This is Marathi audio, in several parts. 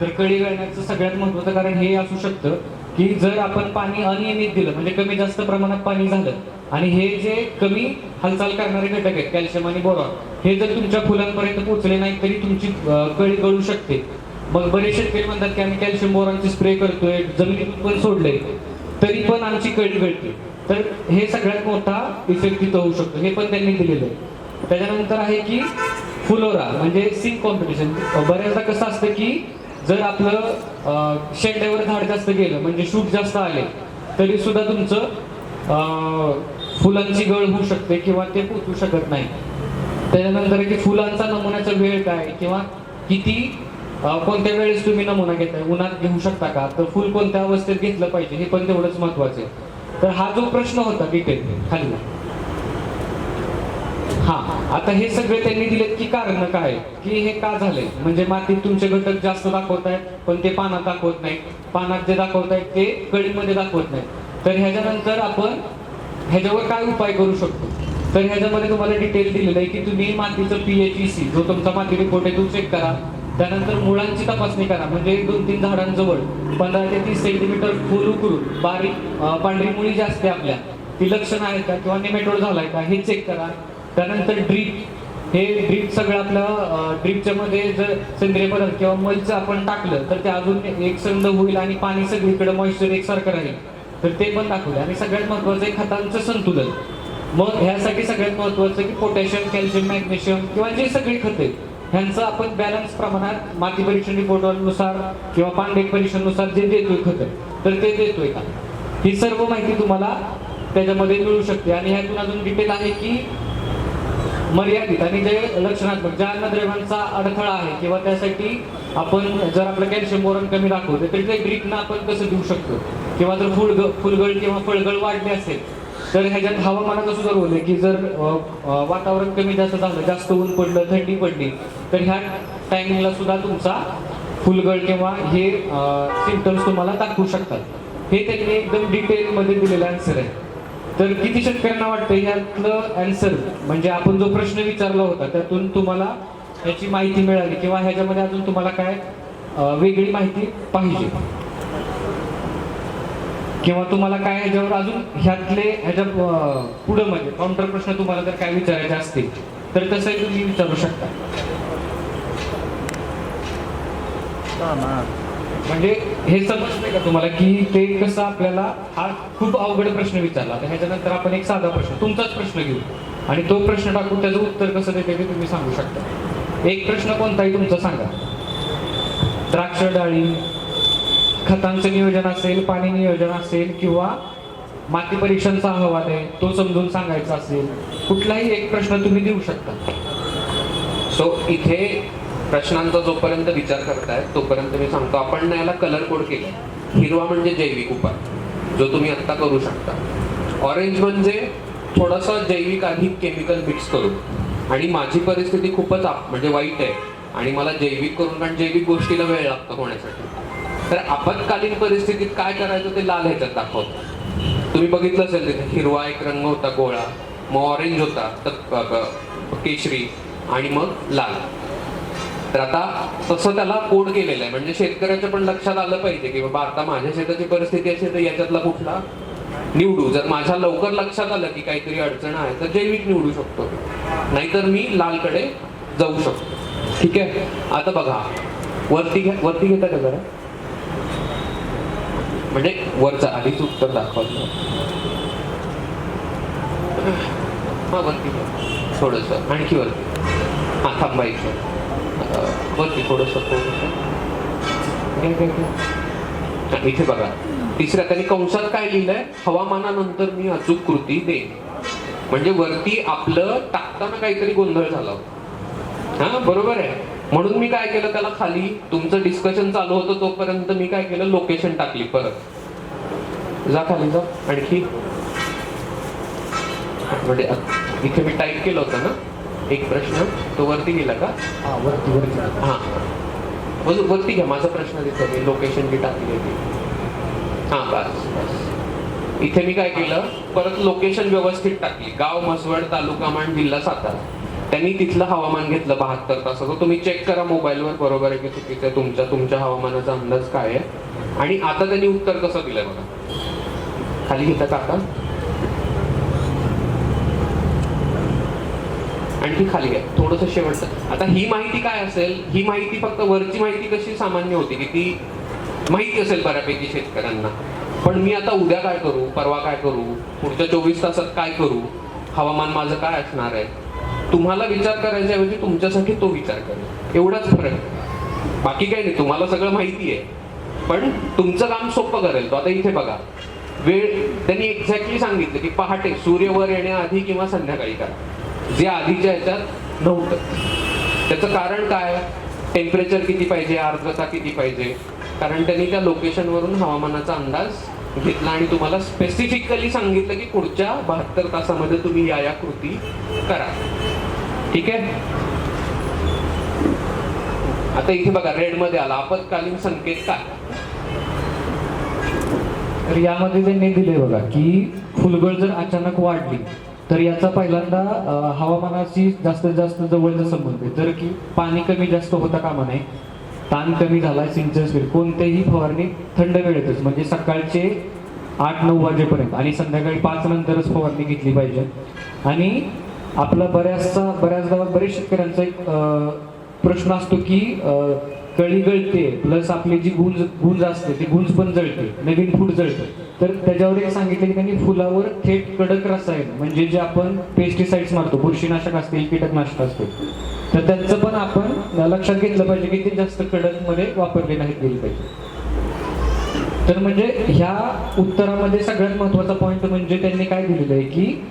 तर कळी गळण्याचं सगळ्यात महत्त्वाचं कारण हे असू शकतं की जर आपण पाणी अनियमित दिलं, म्हणजे कमी जास्त प्रमाणात पाणी झालं आणि हे जे कमी हालचाल करणारे घटक आहेत कॅल्शियम आणि बोरॉन, हे जर तुमच्या फुलांपर्यंत पोहोचले नाही तरी तुमची कळी गळू शकते. मग बरेच शेतकरी म्हणतात की आम्ही कॅल्शियम बोरॉनची स्प्रे करतोय, जमिनीतून पण सोडले तरी पण आमची कळी गळते. तर हे सगळ्यात मोठा इफेक्ट तिथं होऊ शकतो, हे पण त्यांनी दिलेलं आहे. त्याच्यानंतर आहे की फुलोरा म्हणजे सिंग कॉम्पिटिशन. बऱ्याचदा कसं असतं की जर आपलं शेंड्यावर झाड जास्त गेलं, म्हणजे शूट जास्त आले, तरी सुद्धा तुमचं फुलांची गळ होऊ शकते किंवा ते पोचू शकत नाही. त्याच्यानंतर की फुलांचा नमुन्याचा वेळ काय किंवा किती कोणत्या वेळेस तुम्ही नमुना घेताय, उन्हात घेऊ शकता का, तर फुल कोणत्या अवस्थेत घेतलं पाहिजे हे पण तेवढंच महत्वाचं आहे. तर हा जो प्रश्न होता डिटेल खाली, हा आता हे सगळे त्यांनी दिलेत की कारण काय की हे का झालंय, म्हणजे मातीत तुमचे घटक जास्त दाखवत आहेत पण ते पानात दाखवत नाही, पानात जे दाखवत आहेत ते कळीमध्ये दाखवत नाही. तर ह्याच्यानंतर आपण ह्याच्यावर काय उपाय करू शकतो, तर ह्याच्यामध्ये तुम्हाला डिटेल दिलेलं आहे की तुम्ही मातीचं PHEC जो तुमचा माती रिपोर्ट आहे तो चेक करा. त्यानंतर मुळांची तपासणी करा, म्हणजे 2-3 झाडांजवळ 15 ते 30 सेंटीमीटर फुल उकरून बारीक पांढरी मुळी जी असते आपल्या, ती लक्षण आहेत का किंवा निमेटोड झालाय का हे चेक करा. त्यानंतर ड्रीप, हे ड्रीप सगळं आपलं ड्रीपच्या मध्ये जर सेंद्रिय पदार्थ किंवा मलचं आपण टाकलं तर ते अजून एकसंध होईल आणि पाणी सगळीकडे मॉइश्चर एकसारखं राहील, तर ते पण दाखवलं. आणि सगळ्यात महत्वाचं आहे खतांचं संतुलन. मग ह्यासाठी सगळ्यात महत्वाचं की पोटॅशियम, कॅल्शियम, मॅग्नेशियम किंवा जे सगळी खते ह्यांचं आपण बॅलन्स प्रमाणात माती परीक्षण रिपोर्टनुसार किंवा पांडेक परीक्षणानुसार जे देतोय खत, तर ते देतोय का, ही सर्व माहिती तुम्हाला त्याच्यामध्ये मिळू शकते. आणि ह्यातून अजून डिटेल आहे की मर्यादित आणि जे लक्षणात्मक ज्या अन्नद्रव्यांचा अडथळा आहे किंवा त्यासाठी आपण जर आपलं कॅल्शियम बोरॉन कमी दाखवते तरी ते ड्रीपनं आपण कसं देऊ शकतो, किंवा जर फुलगळ किंवा फळगळ वाढले असेल तर ह्याच्यात हवामानाचं सुद्धा रोल आहे की जर वातावरण कमी जास्त झालं, जास्त ऊन पडलं, थंडी पडली, तर ह्या टायमिंगला सुद्धा तुमचा फुलगळ किंवा हे सिम्पटम्स तुम्हाला दाखवू शकतात. हे त्यांनी एकदम डिटेलमध्ये दिलेलं आन्सर आहे. तर किती शेतकऱ्यांना वाटतं यातलं आन्सर, म्हणजे आपण जो प्रश्न विचारला होता त्यातून तुम्हाला ह्याची माहिती मिळाली किंवा ह्याच्यामध्ये अजून तुम्हाला काय वेगळी माहिती पाहिजे किंवा तुम्हाला काय ह्याच्यावर अजून ह्याच्या पुढं म्हणजे काउंटर प्रश्न तुम्हाला जर काय विचारायचे असतील तर तसंही तुम्ही विचारू शकता. म्हणजे हे समजतंय का तुम्हाला की ते कसं आपल्याला हा खूप अवघड प्रश्न विचारला, तर ह्याच्यानंतर आपण एक साधा प्रश्न, तुमचाच प्रश्न घेऊ आणि तो प्रश्न टाकून त्याचं उत्तर कसं देते ते तुम्ही सांगू शकता. एक प्रश्न कोणताही तुमचा सांगा. द्राक्ष, डाळिंब, खतांचं नियोजन असेल, पाणी नियोजन असेल किंवा माती परीक्षणाचा अहवाल आहे तो समजून सांगायचा असेल, कुठलाही एक प्रश्न तुम्ही देऊ शकता. सो इथे प्रश्नांचा जोपर्यंत विचार करताय तोपर्यंत मी सांगतो, आपण याला कलर कोड केला. हिरवा म्हणजे जैविक उपाय जो तुम्ही आत्ता करू शकता. ऑरेंज म्हणजे थोडासा जैविक अधिक केमिकल मिक्स करून, आणि माझी परिस्थिती खूपच म्हणजे वाईट आहे आणि मला जैविक करून, कारण जैविक गोष्टीला वेळ लागतो होण्यासाठी. तर आपत्कालीन परिस्थितीत काय करायचं ते लाल ह्याच्यात दाखवतो. तुम्ही बघितलं असेल तिथे हिरवा एक रंग होता गोळा, मग ऑरेंज होता, तर केशरी आणि मग लाल. तर आता तसं त्याला कोड केलेलं आहे, म्हणजे शेतकऱ्याच्या पण लक्षात आलं पाहिजे की बाबा आता माझ्या शेताची परिस्थिती असेल तर याच्यातला कुठला निवडू. जर माझ्या लवकर लक्षात आलं की काहीतरी अडचण आहे तर जैविक निवडू शकतो, नाहीतर मी लालकडे जाऊ शकतो. ठीक आहे. आता बघा वरती घेता का जरा, म्हणजे वरचा आधीच उत्तर दाखवलं. हा वरती घ्या थोडस, आणखी वरती, हा थांबायचं वरती थोडस. इथे बघा तिसऱ्या त्यांनी कंसात काय लिहिलंय, हवामानानंतर मी अचूक कृती देईन. म्हणजे वरती आपलं टाकताना काहीतरी गोंधळ झाला होता. हा बरोबर आहे. म्हणून मी काय केलं, त्याला खाली तुमचं डिस्कशन चालू होतं तोपर्यंत मी काय केलं, लोकेशन टाकली. परत जा खाली जा आणखी, म्हणजे इथे मी टाईप केलं होतं ना एक प्रश्न, तो वरती गेला का? हा वरती वरती, हा वरती घ्या. माझा प्रश्न तिथे मी लोकेशन बी टाकली होती. हा बस बस. इथे मी काय केलं, परत लोकेशन व्यवस्थित टाकली, गाव म्हसवड, तालुका माण, जिल्हा सातारा. त्यांनी तिथलं हवामान घेतलं 72 तासाचं. तुम्ही चेक करा मोबाईलवर, बरोबर आहे की चुकीचं आहे, तुमच्या हवामानाचा अंदाज काय आहे. आणि आता त्यांनी उत्तर कसं दिलंय बघा, खाली घेता का आता, आणखी खाली आहे थोडंसं शेवटचं. आता ही माहिती काय असेल, ही माहिती फक्त वरची माहिती कशी सामान्य होती की ती माहिती असेल बऱ्यापैकी शेतकऱ्यांना, पण मी आता उद्या काय करू, परवा काय करू, पुढच्या 24 तासात काय करू, हवामान माझं काय असणार आहे, तुम्हाला विचार करायच्या ऐवजी तुमच्यासाठी तो विचार करेल, एवढाच फरक आहे. बाकी काही नाही, तुम्हाला सगळं माहिती आहे पण तुमचं काम सोपं करेल तो. आता इथे बघा, वेळ त्यांनी एक्झॅक्टली सांगितलं की पहाटे सूर्य वर येण्याआधी किंवा संध्याकाळी करा, जे आधीच्या ह्याच्यात नव्हतं. त्याचं कारण काय, टेम्परेचर किती पाहिजे, आर्द्रता किती पाहिजे, कारण त्यांनी त्या लोकेशनवरून हवामानाचा अंदाज घेतला आणि तुम्हाला स्पेसिफिकली सांगितलं की पुढच्या 72 तासामध्ये तुम्ही या कृती करा. ठीक आहे. आता इथे बघा रेड मध्ये आला, आपत्कालीन संकेत काय. तर यामध्ये त्यांनी दिले बघा की फुलगळ जर अचानक वाढली तर याचा पहिल्यांदा हवामानाशी जास्तीत जास्त जवळचा संबंध आहे. तर की पाणी कमी जास्त होता कामा नये, ताण कमी झाला, सिंचन स्पीड, कोणतेही फवारणी थंड वेळेतच म्हणजे सकाळचे 8-9 वाजेपर्यंत आणि संध्याकाळी 5 नंतरच फवारणी घेतली पाहिजे. आणि आपला बऱ्याचदा बरेच शेतकऱ्यांचा एक प्रश्न असतो की कळी गळते प्लस आपली जी गुंज असते ती गुंज पण जळते, नवीन फूट जळते. तर त्याच्यावर एक सांगितलं की त्यांनी फुलावर थेट कडक रसायन म्हणजे जे आपण पेस्टिसाइड्स मारतो, बुरशीनाशक असतील, कीटकनाशक असतील, तर त्यांचं पण आपण लक्षात घेतलं पाहिजे की ते जास्त कडक मध्ये वापरले नाहीत गेले पाहिजे. तर म्हणजे ह्या उत्तरामध्ये सगळ्यात महत्वाचा पॉईंट म्हणजे त्यांनी काय दिलेलं आहे की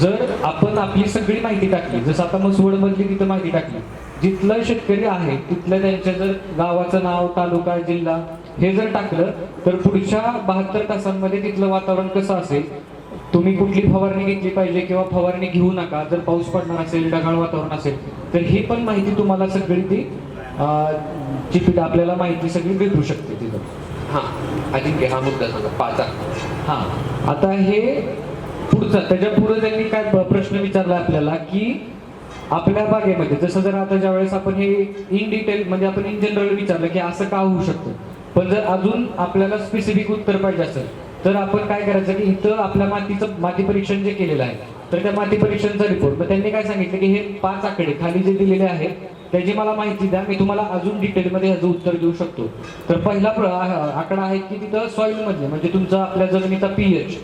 जर आपण आपली सगळी माहिती टाकली, जसं आता मसवड मधली तिथं माहिती टाकली, जिथलं शेतकरी आहे तिथलं त्यांच्या जर गावाचं नाव, तालुका, जिल्हा हे जर टाकलं तर पुढच्या 72 तासांमध्ये तिथलं वातावरण कसं असेल, तुम्ही कुठली फवारणी घेतली पाहिजे किंवा फवारणी घेऊ नका, जर पाऊस पडणार असेल, ढगाळ वातावरण असेल, तर ही पण माहिती तुम्हाला सगळी ती चिपीट आपल्याला माहिती सगळी भेटू शकते तिथं. हा अजिंक्य हा मुद्दा सांगा 5. हा आता हे पुढचं, त्याच्या पुढे त्यांनी काय प्रश्न विचारला आपल्याला की आपल्या बागेमध्ये जसं जर आता ज्या वेळेस आपण हे इन डिटेल म्हणजे आपण इन जनरल विचारलं की असं का होऊ शकतं, पण जर अजून आपल्याला स्पेसिफिक उत्तर पाहिजे असेल तर आपण काय करायचं की इथं आपल्या माती परीक्षण जे केलेलं आहे तर त्या माती परीक्षणचा रिपोर्ट, मग त्यांनी काय सांगितलं की हे 5 आकडे खाली जे दिलेले आहेत त्याची मला माहिती द्या, मी तुम्हाला अजून डिटेलमध्ये ह्याचं उत्तर देऊ शकतो. तर पहिला आकडा आहे की तिथं सॉइल मध्ये म्हणजे तुमचा आपल्या जमिनीचा पीएच,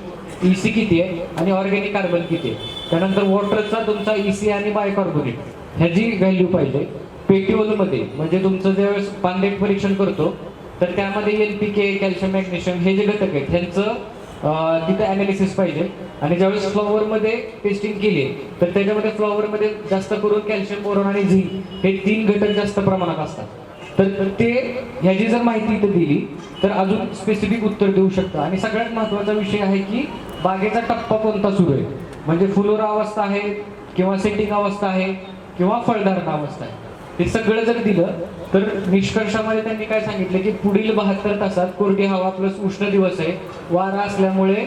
EC किती आहे आणि ऑर्गॅनिक कार्बन किती आहे, त्यानंतर वॉटरचा तुमचा EC आणि बायकार्बोनेट ह्याची व्हॅल्यू पाहिजे. पेट्रोलमध्ये म्हणजे तुमचं ज्यावेळेस पानदेट परीक्षण करतो तर त्यामध्ये NPK, कॅल्शियम, मॅग्नेशियम हे जे घटक आहेत ह्यांचं तिथे अनालिसिस पाहिजे. आणि ज्यावेळेस फ्लॉवरमध्ये टेस्टिंग केली तर त्याच्यामध्ये फ्लॉवरमध्ये जास्त करून कॅल्शियम, बोरॉन आणि झिंक हे 3 घटक जास्त प्रमाणात असतात. तर ते ह्याची जर माहिती इथं दिली तर अजून स्पेसिफिक उत्तर देऊ शकतं. आणि सगळ्यात महत्त्वाचा विषय आहे की बागेचा टप्पा कोणता सुरू आहे, म्हणजे फुलोरा अवस्था आहे किंवा सेटिंग अवस्था आहे किंवा फळधारणा अवस्था आहे, हे सगळं जर दिलं तर निष्कर्षामध्ये त्यांनी काय सांगितलं की पुढील 72 तासात कोरडी हवा प्लस उष्ण दिवस आहे, वारा असल्यामुळे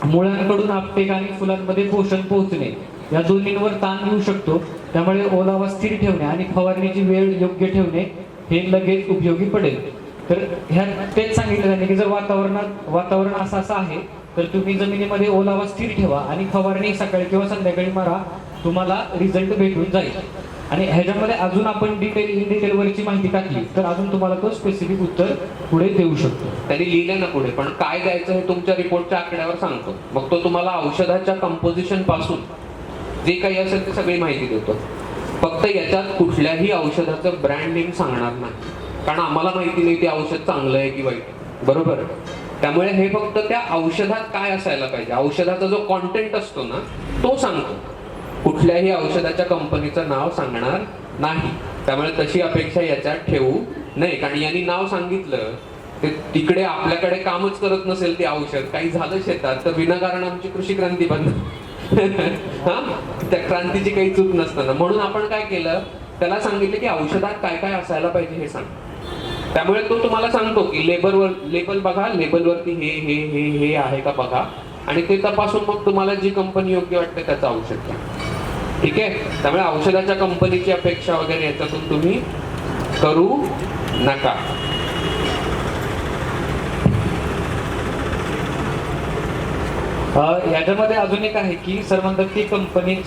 मुळांकडून आपटेक आणि फुलांमध्ये पोषण पोहोचणे या दोन्हींवर ताण येऊ शकतो. त्यामुळे ओलावा स्थिर ठेवणे आणि फवारणीची वेळ योग्य ठेवणे हे लगेच उपयोगी पडेल. तर ह्या तेच सांगितलं त्यांनी की जर वातावरण असं आहे तर तुम्ही जमिनीमध्ये ओलावा स्थिर ठेवा आणि फवारणी सकाळी किंवा संध्याकाळी मारा, तुम्हाला रिझल्ट भेटून जाईल. आणि ह्याच्यामध्ये अजून आपण इन डिटेलवरची माहिती टाकली तर अजून तुम्हाला तो स्पेसिफिक उत्तर पुढे देऊ शकतो. त्यांनी लिहिलं ना पुढे, पण काय द्यायचं हे तुमच्या रिपोर्टच्या आकड्यावर सांगतो. मग तो तुम्हाला औषधाच्या कंपोजिशन पासून जे काही असेल ते सगळी माहिती देतो. फक्त याच्यात कुठल्याही औषधाचं ब्रँड नेम सांगणार नाही, कारण आम्हाला माहिती नाही ते औषध चांगलं आहे की वाईट, बरोबर. त्यामुळे हे फक्त त्या औषधात काय असायला पाहिजे, औषधाचा जो कॉन्टेंट असतो ना तो सांगतो. कुठल्याही औषधाच्या कंपनीचं नाव सांगणार नाही. त्यामुळे तशी अपेक्षा याच्यात ठेवू नये, कारण यांनी नाव सांगितलं ते तिकडे आपल्याकडे कामच करत नसेल ते औषध, काही झालं शेतात तर विनाकारण आमची कृषी क्रांती बंद हा त्या क्रांतीची काही चूक नसताना. म्हणून आपण काय केलं, त्याला सांगितलं की औषधात काय काय असायला पाहिजे हे सांग. त्यामुळे तो तुम्हाला सांगतो की लेबल बघा, लेबलवरती हे आहे का बघा, आणि ते तपासून मग तुम्हाला जी कंपनी योग्य वाटते त्याचं औषध घ्या. ठीक आहे. त्यामुळे औषधाच्या कंपनीची अपेक्षा वगैरे याच्यातून तुम्ही करू नका. याच्यामध्ये अजून एक आहे की सर म्हणतात की कंपनीचं